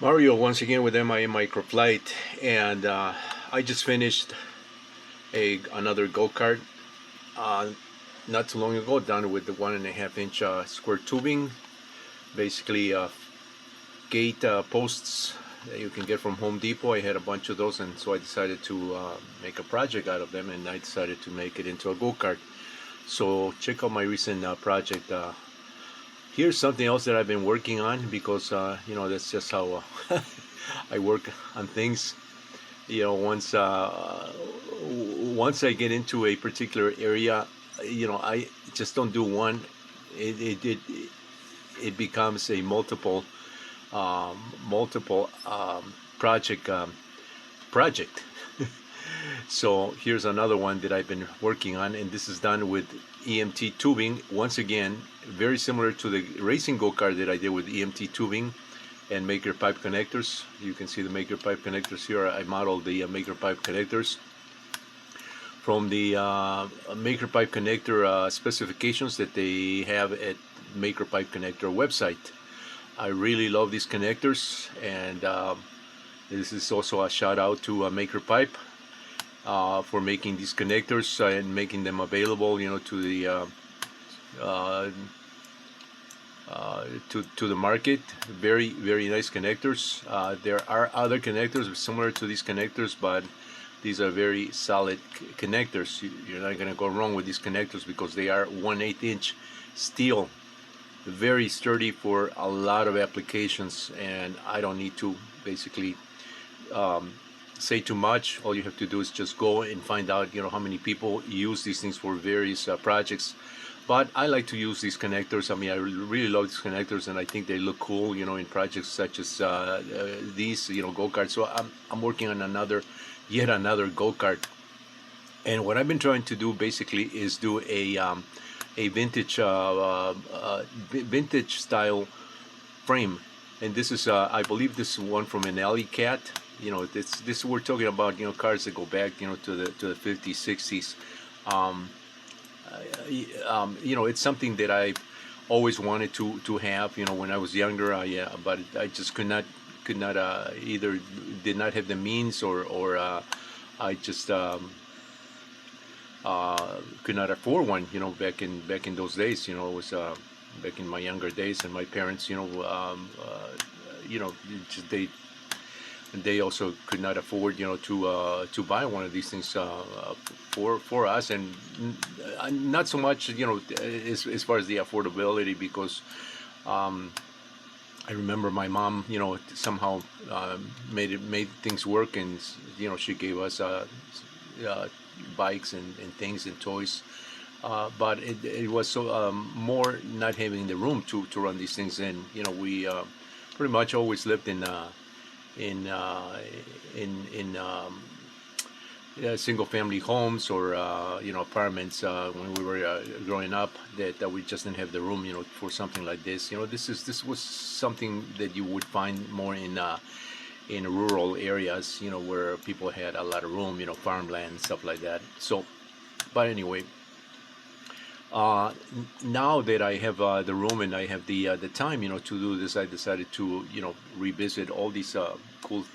Mario once again with MIA Microflight, and I just finished another go kart not too long ago, done with the 1.5 inch square tubing, basically gate posts that you can get from Home Depot. I had a bunch of those, and so I decided to make a project out of them, and I decided to make it into a go kart. So check out my recent project. Here's something else that I've been working on because that's just how I work on things. Once I get into a particular area, I just don't do one. It becomes a multiple project. So here's another one that I've been working on, and this is done with EMT tubing. Once again, very similar to the racing go-kart that I did with EMT tubing and maker pipe connectors. You can see the maker pipe connectors here. I modeled the maker pipe connectors from the maker pipe connector specifications that they have at maker pipe connector website. I really love these connectors, and this is also a shout out to maker pipe for making these connectors and making them available, to the to the market. Very, very nice connectors. There are other connectors similar to these connectors, but these are very solid connectors. You're not going to go wrong with these connectors because they are 1/8 inch steel, very sturdy for a lot of applications. And I don't need to basically say too much. All you have to do is just go and find out how many people use these things for various projects. But I like to use these connectors. I mean, I really love these connectors, and I think they look cool, in projects such as these, go-karts. So I'm working on yet another go-kart. And what I've been trying to do basically is do a vintage style frame. And this is, I believe this is one from an alley cat. This we're talking about, cars that go back, to the 50s, 60s. It's something that I always wanted to have. When I was younger, but I just could not either did not have the means, or I just could not afford one. Back in those days. It was back in my younger days, and my parents, just they also could not afford, to buy one of these things for us, and not so much, as far as the affordability, because I remember my mom, somehow made things work, and she gave us bikes and things and toys, but it was so more not having the room to run these things in. We pretty much always lived in single family homes, or apartments, when we were growing up, that we just didn't have the room for something like this. This was something that you would find more in rural areas, where people had a lot of room, farmland and stuff like that. So, but anyway, now that I have the room and I have the time, to do this, I decided to revisit all these cool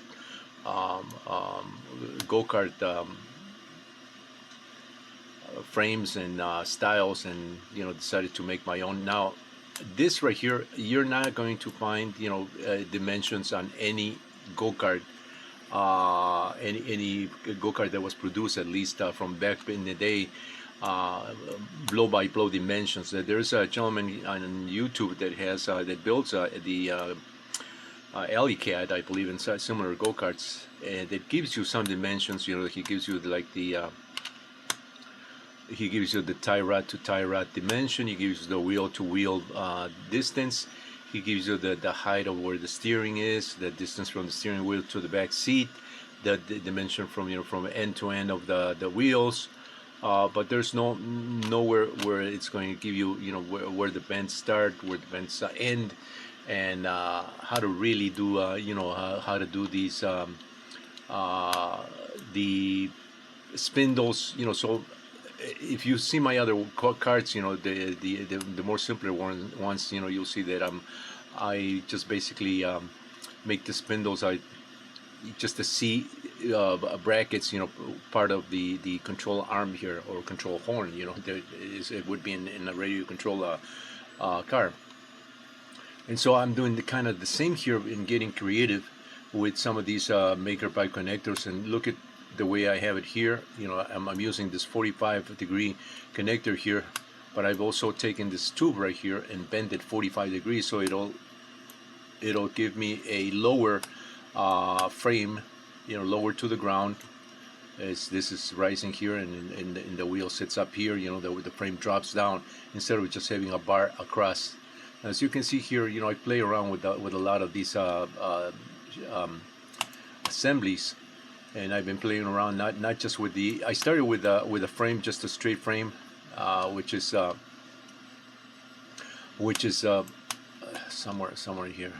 go-kart frames and styles, and decided to make my own. Now, this right here, you're not going to find dimensions on any go-kart, any go-kart that was produced, at least from back in the day. Blow by blow dimensions. There's a gentleman on YouTube that has that builds the alley cat, I believe, in similar go-karts, and that gives you some dimensions. He gives you the tie rod to tie rod dimension. He gives you the wheel to wheel distance. He gives you the height of where the steering is, the distance from the steering wheel to the back seat, the dimension from end to end of the wheels. But there's nowhere where it's going to give you, where the bends start, where the bends end, and how to really do, how to do these the spindles. So if you see my other cards, the more simpler ones, you'll see that I just basically make the spindles just the C brackets, part of the control arm here, or control horn. It would be in a radio control car. And so I'm doing kind of the same here in getting creative with some of these maker pipe connectors. And look at the way I have it here. I'm using this 45-degree connector here, but I've also taken this tube right here and bent it 45 degrees, so it'll give me a lower frame, lower to the ground, as this is rising here, and the wheel sits up here. The frame drops down instead of just having a bar across. As you can see here, I play around with a lot of these assemblies, and I've been playing around not just with the. I started with a frame, just a straight frame, which is somewhere here.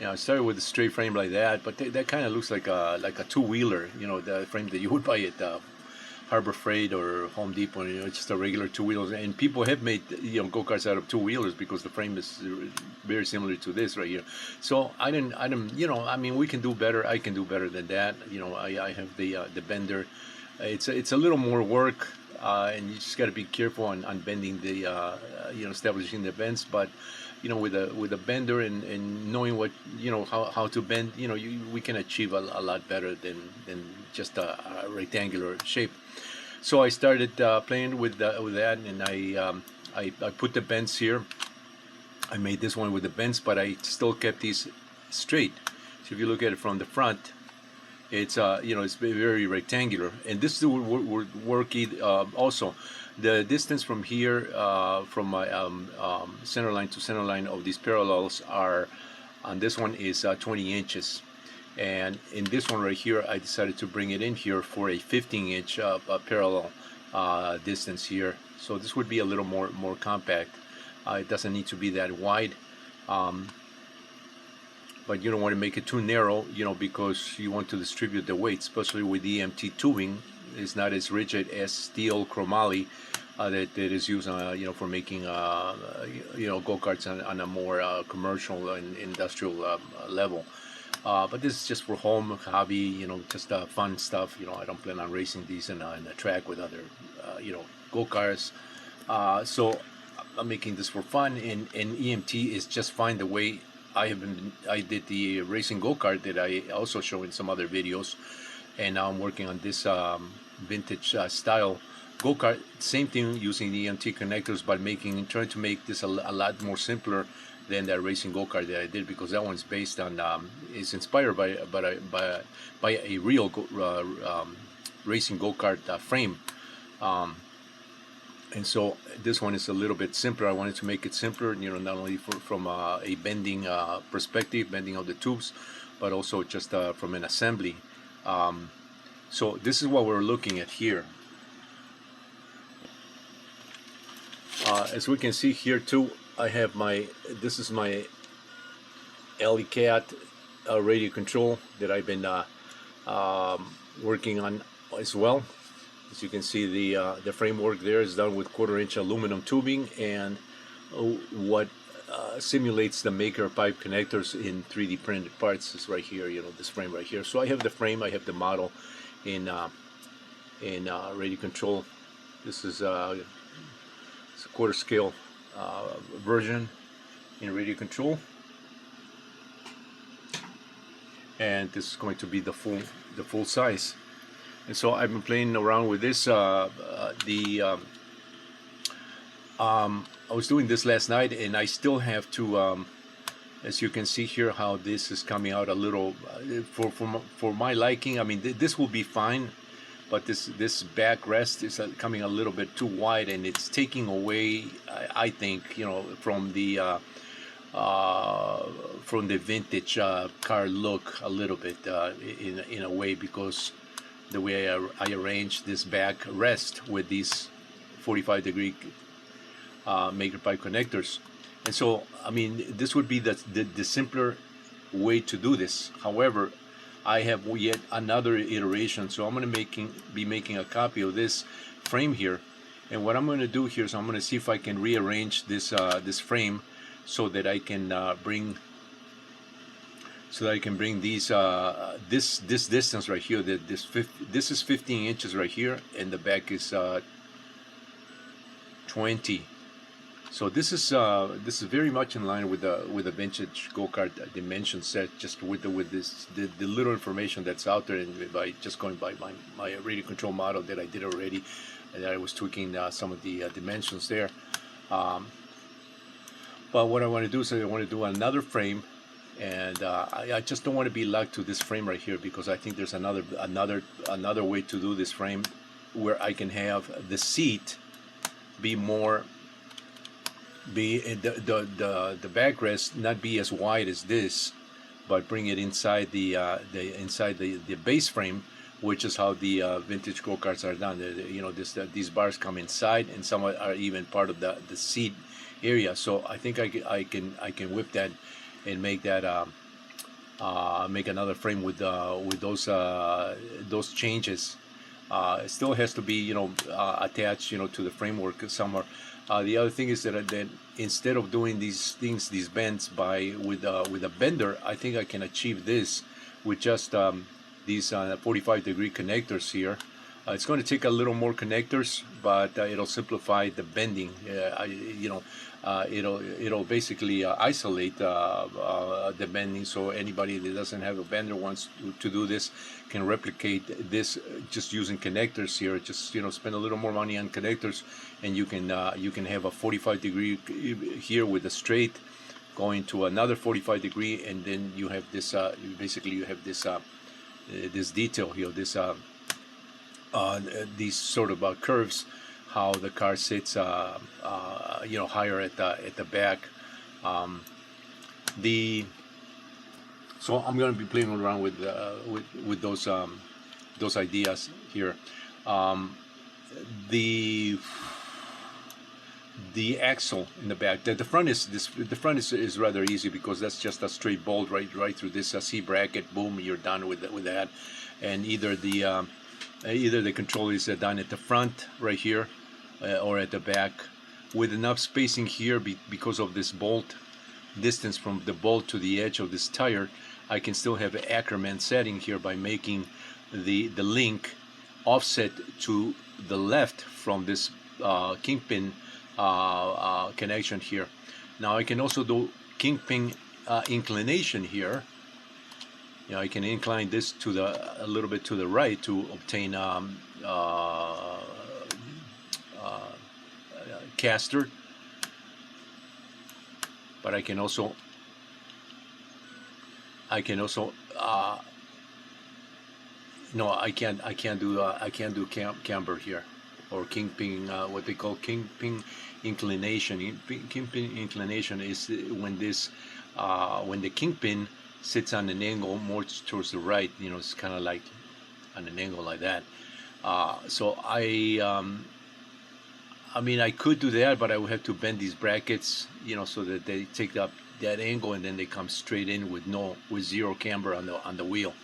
I started with a straight frame like that, but that kind of looks like a two-wheeler. The frame that you would buy at Harbor Freight or Home Depot. Just a regular two-wheelers. And people have made go-karts out of two-wheelers because the frame is very similar to this right here. So I mean, we can do better. I can do better than that. I have the bender. It's a little more work, and you just got to be careful on bending the establishing the bends. But with a bender and knowing what how to bend, we can achieve a lot better than just a rectangular shape. So I started playing with that, and I put the bends here. I made this one with the bends, but I still kept these straight. So if you look at it from the front, it's it's very rectangular, and this would work also. The distance from here, from my center line to center line of these parallels on this one is 20 inches. And in this one right here, I decided to bring it in here for a 15-inch parallel distance here. So this would be a little more compact. It doesn't need to be that wide. But you don't want to make it too narrow, because you want to distribute the weight, especially with EMT tubing. It's not as rigid as steel chromoly that is used, for making, go-karts on a more commercial and industrial level. But this is just for home hobby, just fun stuff. I don't plan on racing these in a track with other, go-karts. So I'm making this for fun, and EMT is just fine the way I did the racing go-kart that I also show in some other videos, and now I'm working on this vintage style go-kart. Same thing, using the EMT connectors, but trying to make this a lot more simpler than that racing go-kart that I did, because that one's based on is inspired by a real racing go-kart frame. And so this one is a little bit simpler. I wanted to make it simpler, not only from a bending perspective, bending of the tubes, but also just from an assembly. So this is what we're looking at here. As we can see here too, I have this is my LE-Cat radio control that I've been working on as well. As you can see, the framework there is done with 1/4-inch aluminum tubing, and what simulates the maker pipe connectors in 3D printed parts is right here. This frame right here. So I have the frame, I have the model in radio control. This is it's a 1/4 scale version in radio control, and this is going to be the full size. And so I've been playing around with this. I was doing this last night, and I still have to, as you can see here, how this is coming out a little, for my liking. I mean, this will be fine, but this backrest is coming a little bit too wide, and it's taking away, I think, from the vintage car look a little bit, in a way, because the way I arrange this back rest with these 45-degree maker pipe connectors. And so, I mean, this would be the simpler way to do this. However, I have yet another iteration, so I'm going to be making a copy of this frame here. And what I'm going to do here is I'm going to see if I can rearrange this this frame so that I can bring these this distance right here. That this is 15 inches right here, and the back is 20. So this is very much in line with the vintage go-kart dimension set, just with the little information that's out there, and by just going by my radio control model that I did already, and that I was tweaking some of the dimensions there. But what I want to do is I want to do another frame, and I just don't want to be locked to this frame right here, because I think there's another way to do this frame where I can have the seat be the backrest not be as wide as this, but bring it inside the base frame, which is how the vintage go-karts are done. You know, these bars come inside, and some are even part of the seat area. So I think I can whip that and make that make another frame with those changes. It still has to be, you know, attached, you know, to the framework somewhere. The other thing is that instead of doing these bends with a bender, I think I can achieve this with just these 45-degree connectors here. It's going to take a little more connectors, but it'll simplify the bending. It'll basically isolate the bending, so anybody that doesn't have a bender wants to do this can replicate this just using connectors here. Just, you know, spend a little more money on connectors, and you can have a 45-degree here with a straight going to another 45-degree, and then you have this basically you have this this detail here, this these sort of curves, how the car sits you know, higher at the back. So I'm going to be playing around with those ideas here. The axle in the back, the front is rather easy, because that's just a straight bolt right through this C bracket. Boom, you're done with that. And either the control is done at the front right here, or at the back, with enough spacing here because of this bolt distance from the bolt to the edge of this tire. I can still have an Ackerman setting here by making the link offset to the left from this kingpin connection here. Now I can also do kingpin inclination here. You know, I can incline this to a little bit to the right to obtain caster, but I can also no, I can't do camber here, or kingpin, what they call kingpin inclination. Kingpin inclination is when the kingpin sits on an angle more towards the right. You know, it's kind of like on an angle like that. So I mean, I could do that, but I would have to bend these brackets, you know, so that they take up that angle, and then they come straight in with zero camber on the wheel.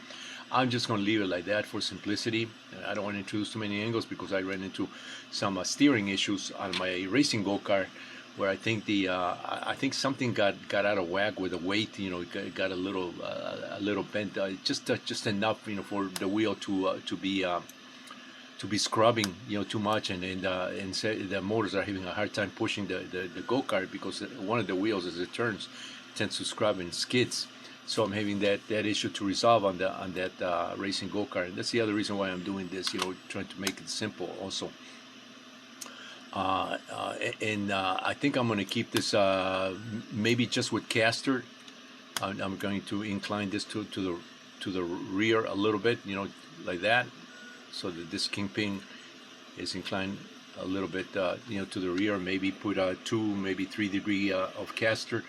I'm just going to leave it like that for simplicity. I don't want to introduce too many angles, because I ran into some steering issues on my racing go-kart, where I think I think something got out of whack with the weight. You know, it got a little bent, just enough, you know, for the wheel to be scrubbing, you know, too much, and the motors are having a hard time pushing the go-kart, because one of the wheels, as it turns, tends to scrub and skids. So I'm having that issue to resolve on that racing go-kart. And that's the other reason why I'm doing this, you know, trying to make it simple also. I think I'm going to keep this maybe just with caster. I'm going to incline this to the rear a little bit, you know, like that, so that this kingpin is inclined a little bit, you know, to the rear. Maybe put 2, maybe 3 degree of caster.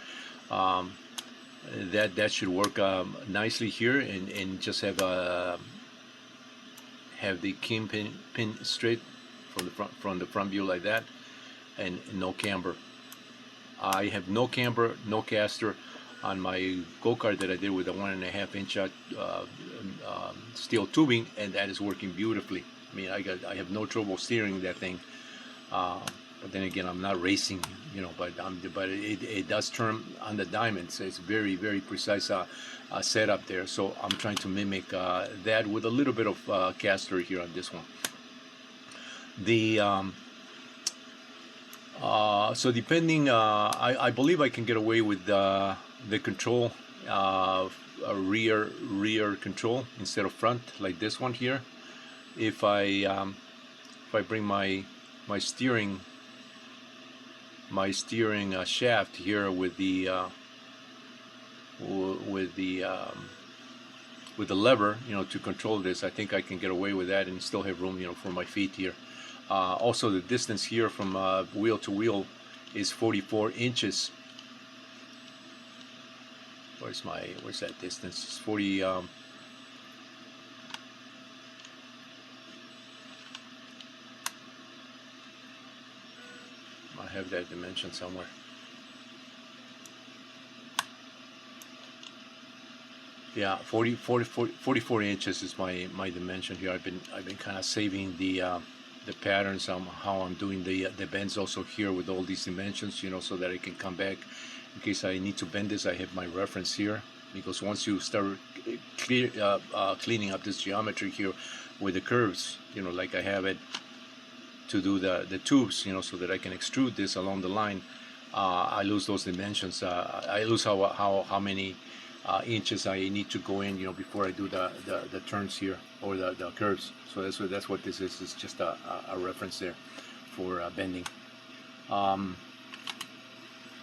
That should work nicely here, and just have the kingpin straight from the front view like that, and no camber. I have no camber, no caster on my go-kart that I did with a 1.5 inch steel tubing, and that is working beautifully. I mean, I have no trouble steering that thing. But then again, I'm not racing, but it does turn on the diamond. So it's very, very precise setup there. So I'm trying to mimic that with a little bit of caster here on this one. The so depending, I believe I can get away with the control, a rear control instead of front, like this one here. If I bring my steering shaft here with the lever, to control this, I think I can get away with that and still have room, for my feet here. Also, the distance here from wheel to wheel is 44 inches. Where's that distance? It's 40. I have that dimension somewhere. Yeah, 44 inches is my dimension here. I've been kind of saving the patterns on how I'm doing the bends also here with all these dimensions, so that I can come back in case I need to bend this. I have my reference here, because once you start cleaning up this geometry here with the curves, like I have it to do the tubes, so that I can extrude this along the line, I lose those dimensions. I lose how many inches I need to go in, before I do the turns here, or the curves. So that's what this is. It's just a reference there for bending.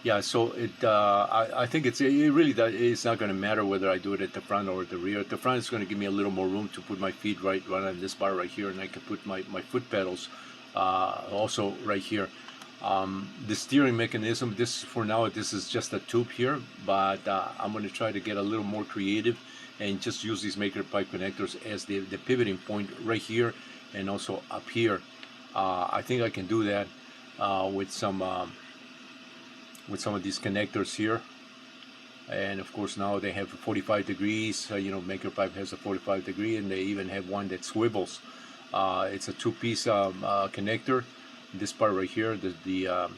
Yeah, so I think it really it's not going to matter whether I do it at the front or at the rear. At the front, it's going to give me a little more room to put my feet right on this bar right here, and I can put my foot pedals also right here. The steering mechanism, for now, this is just a tube here, but I'm going to try to get a little more creative and just use these maker pipe connectors as the pivoting point right here and also up here. I think I can do that with some of these connectors here. And of course, now they have 45 degrees. Maker pipe has a 45 degree, and they even have one that swivels. It's a two-piece connector. This part right here, the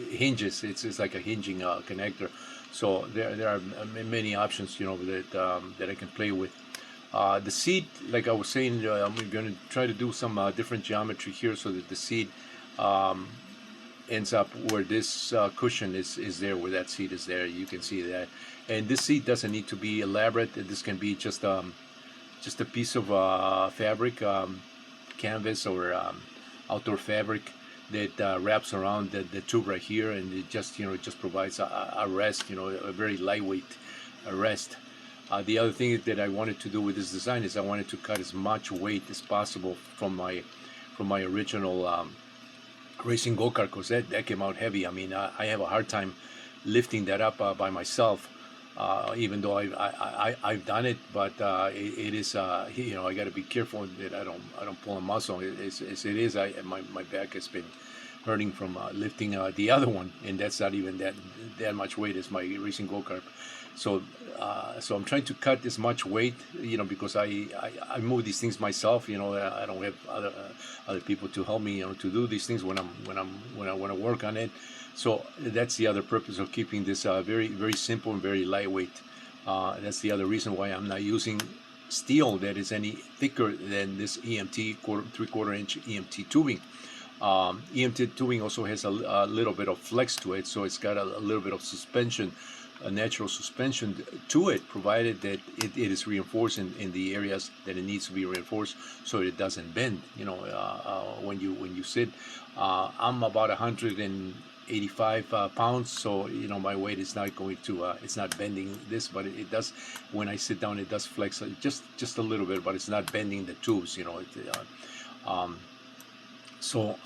hinges. It's like a hinging connector. So there are many options, that I can play with. The seat, like I was saying, I'm going to try to do some different geometry here so that the seat ends up where this cushion is there, where that seat is there. You can see that. And this seat doesn't need to be elaborate. This can be just a piece of fabric, canvas or outdoor fabric that wraps around the tube right here, and it just provides a rest, a very lightweight rest. The other thing that I wanted to do with this design is I wanted to cut as much weight as possible from my original racing go-kart, because that came out heavy. I mean, I have a hard time lifting that up by myself, even though I've done it, but it is I got to be careful that I don't pull a muscle. My back has been hurting from lifting the other one, and that's not even that much weight as my racing go-kart. So I'm trying to cut as much weight, because I move these things myself. I don't have other people to help me, to do these things when I want to work on it. So that's the other purpose of keeping this very, very simple and very lightweight. That's the other reason why I'm not using steel that is any thicker than this EMT 3/4 inch EMT tubing. EMT tubing also has a little bit of flex to it, so it's got a little bit of suspension, a natural suspension to it, provided that it is reinforced in the areas that it needs to be reinforced, so it doesn't bend. When you sit. I'm about 185 pounds, so my weight is not going to it's not bending this, but it does. When I sit down, it does flex just a little bit, but it's not bending the tubes. So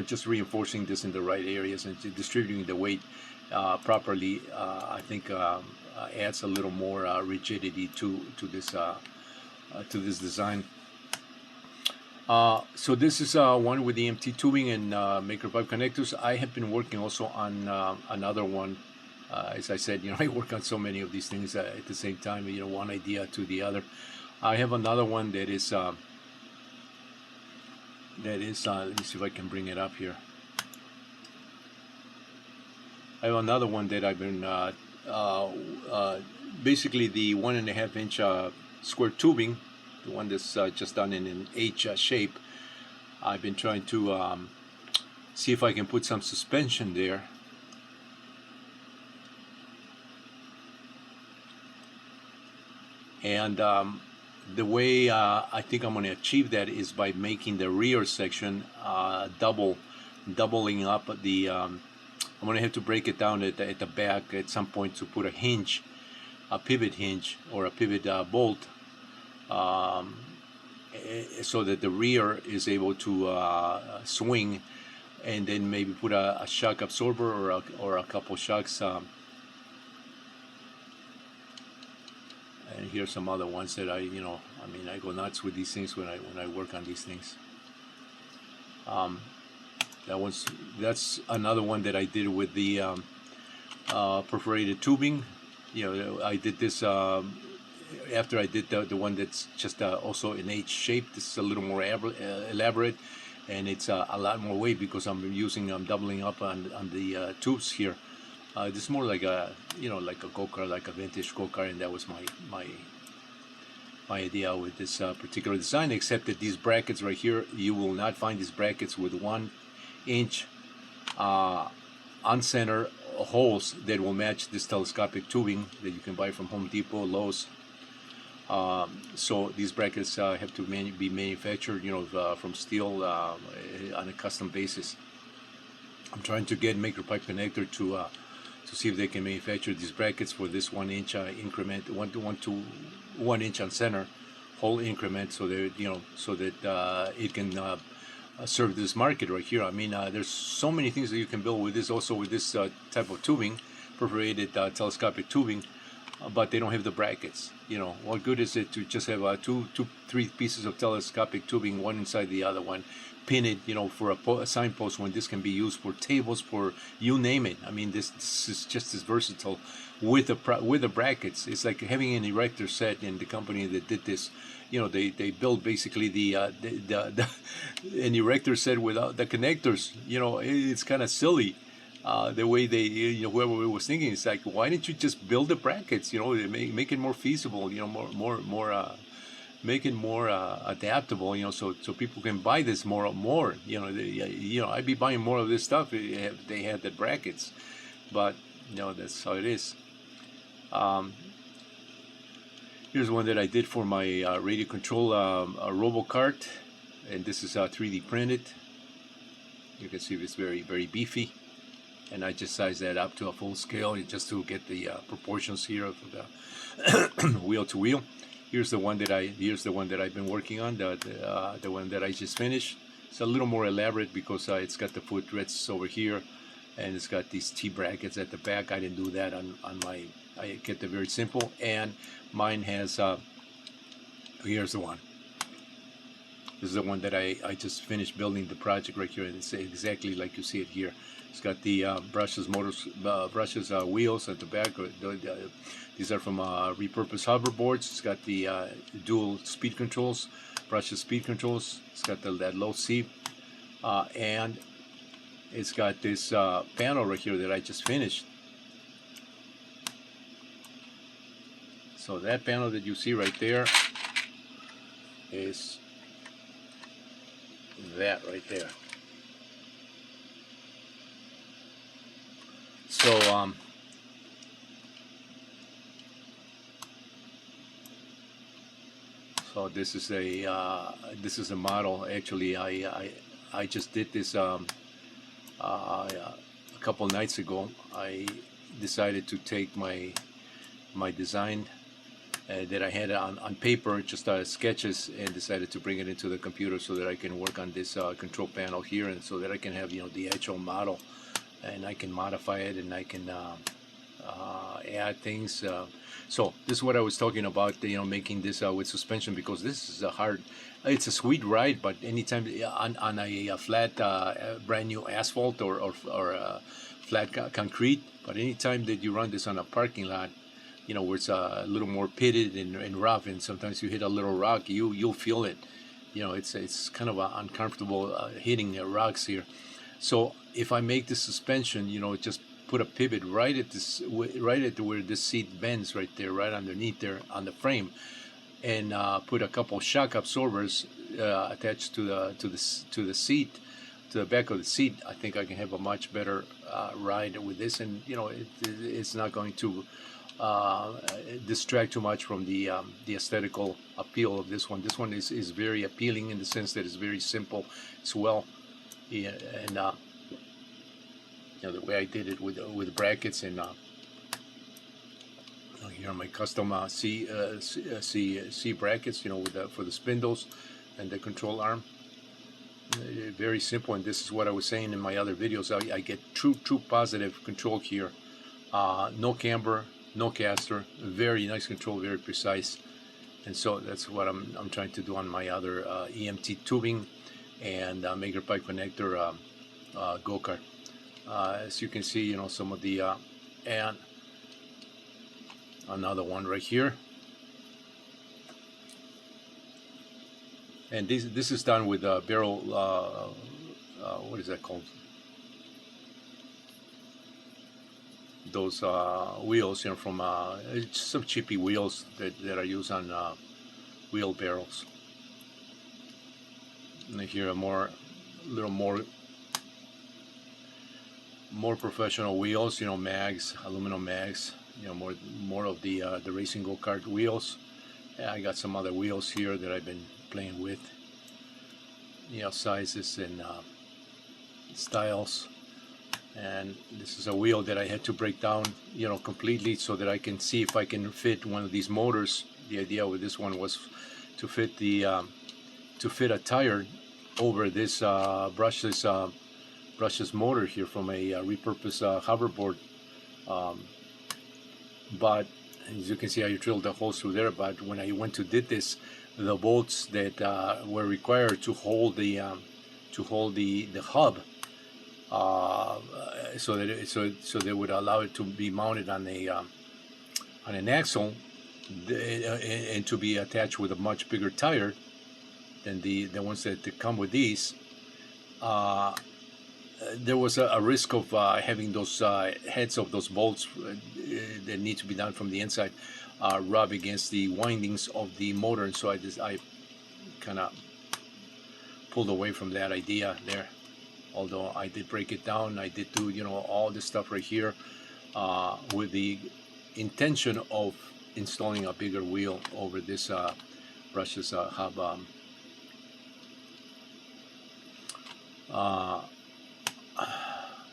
just reinforcing this in the right areas and distributing the weight properly, I think adds a little more rigidity to this design. So this is one with the EMT tubing and maker pipe connectors. I have been working also on another one. As I said, I work on so many of these things at the same time, one idea to the other. I have another one that is that is, let me see if I can bring it up here. I have another one that I've been basically the 1.5 inch square tubing, the one that's just done in an H shape. I've been trying to see if I can put some suspension there. And the way I think I'm going to achieve that is by making the rear section doubling up the. I'm going to have to break it down at the back at some point to put a hinge, a pivot hinge or a pivot bolt, so that the rear is able to swing, and then maybe put a shock absorber or a couple shocks. And here's some other ones that I go nuts with these things when I work on these things. That's another one that I did with the perforated tubing. I did this after I did the one that's just also in H shape. This is a little more elaborate, and it's a lot more weight because I'm doubling up on the tubes here. This is more like a like a go-kart, like a vintage go-kart, and that was my idea with this particular design. Except that these brackets right here, you will not find these brackets with 1 inch on center holes that will match this telescopic tubing that you can buy from Home Depot, Lowe's. So these brackets have to be manufactured, from steel on a custom basis. I'm trying to get Maker Pipe Connector to see if they can manufacture these brackets for this 1 inch increment, 1 inch on center hole increment, so that it can serve this market right here. I mean, there's so many things that you can build with this. Also with this type of tubing, perforated telescopic tubing, but they don't have the brackets. What good is it to just have 3 pieces of telescopic tubing, one inside the other one, pin it, for a signpost, when this can be used for tables, for you name it. I mean, this is just as versatile with the brackets. It's like having an erector set. In the company that did this, they built basically an erector set without the connectors. It's kind of silly. The way they, whoever was thinking, it's like, why didn't you just build the brackets? Make it more feasible. Make it more adaptable. So people can buy this more. I'd be buying more of this stuff if they had the brackets. But that's how it is. Here's one that I did for my radio control robo kart, and this is 3D printed. You can see it's very, very beefy. And I just sized that up to a full scale just to get the proportions here of the wheel to wheel. Here's the one that I've been working on, the one that I just finished. It's a little more elaborate because it's got the footrests over here, and it's got these T brackets at the back. I didn't do that on my. I kept it very simple, and mine has. Here's the one. This is the one that I just finished building the project right here, and it's exactly like you see it here. It's got the brushes, wheels at the back. These are from repurposed hoverboards. It's got the dual speed controls, brushes speed controls. It's got that low C, and it's got this panel right here that I just finished. So that panel that you see right there is that right there. So so this is a model. Actually, I just did this a couple nights ago. I decided to take my design that I had on paper, just sketches, and decided to bring it into the computer so that I can work on this control panel here, and so that I can have the actual model, and I can modify it, and I can add things. So this is what I was talking about, making this with suspension, because this is it's a sweet ride, but anytime on a flat brand new asphalt or flat concrete, but anytime that you run this on a parking lot, where it's a little more pitted and rough, and sometimes you hit a little rock, you'll feel it. you know, it's kind of uncomfortable hitting rocks here. So if I make the suspension, you know, just put a pivot right at this, right at where this seat bends, right there, right underneath there on the frame, and put a couple shock absorbers attached to the seat, to the back of the seat. I think I can have a much better ride with this, and you know, it's not going to distract too much from the aesthetical appeal of this one. This one is very appealing in the sense that it's very simple as well, yeah, and you know, the way I did it with brackets and here are my custom C brackets, you know, with for the spindles and the control arm. Very simple, and this is what I was saying in my other videos. I get true positive control here. No camber, no caster, very nice control, very precise. And so that's what I'm trying to do on my other EMT tubing and maker pipe connector go kart. As you can see, you know, some of the and another one right here, and this is done with barrel what is that called, those wheels, you know, from some cheapy wheels that are used on wheel barrels. And here are little more professional wheels, you know, mags, aluminum mags, you know, more of the racing go-kart wheels. And I got some other wheels here that I've been playing with, you know, sizes and styles. And this is a wheel that I had to break down, you know, completely so that I can see if I can fit one of these motors. The idea with this one was to fit a tire over this brushless motor here from a repurposed hoverboard. But as you can see, I drilled the holes through there. But when I went to did this, the bolts that were required to hold the hub, so they would allow it to be mounted on an axle, and to be attached with a much bigger tire than the ones that come with these. There was a risk of having those heads of those bolts that need to be done from the inside rub against the windings of the motor, and so I kind of pulled away from that idea there. Although I did break it down, I did do, you know, all this stuff right here with the intention of installing a bigger wheel over this brushless hub.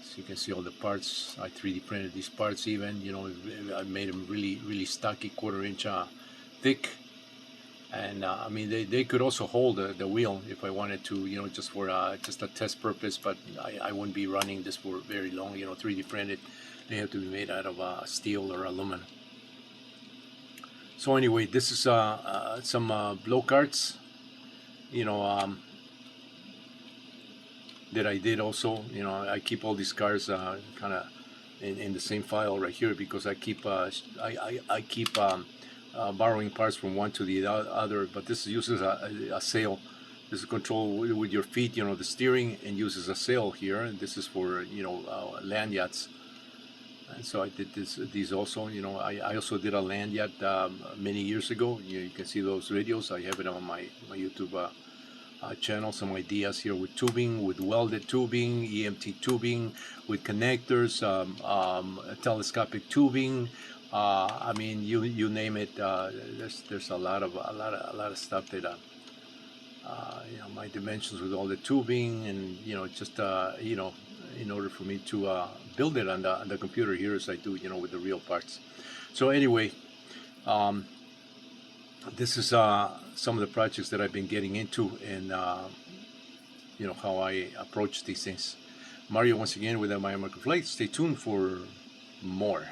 So you can see all the parts. I 3D printed these parts even, you know, I made them really stocky, 1/4 inch thick. And I mean, they could also hold the wheel if I wanted to, you know, just for just a test purpose, but I wouldn't be running this for very long, you know, 3D printed. They have to be made out of steel or aluminum. So anyway, this is some blow karts, you know, that I did also. You know, I keep all these cars kind of in the same file right here because I keep borrowing parts from one to the other. But this uses a sail. This is control with your feet, you know, the steering, and uses a sail here. And this is for, you know, land yachts. And so I did these also. You know, I also did a land yacht many years ago. You can see those videos. I have it on my YouTube channel. Some ideas here with tubing, with welded tubing, EMT tubing, with connectors, telescopic tubing. I mean, you name it. There's a lot of stuff that you know, my dimensions with all the tubing, and you know, just you know, in order for me to build it on the computer here as I do, you know, with the real parts. So anyway, this is some of the projects that I've been getting into, and you know, how I approach these things. Mario once again with MIA Flight. Stay tuned for more.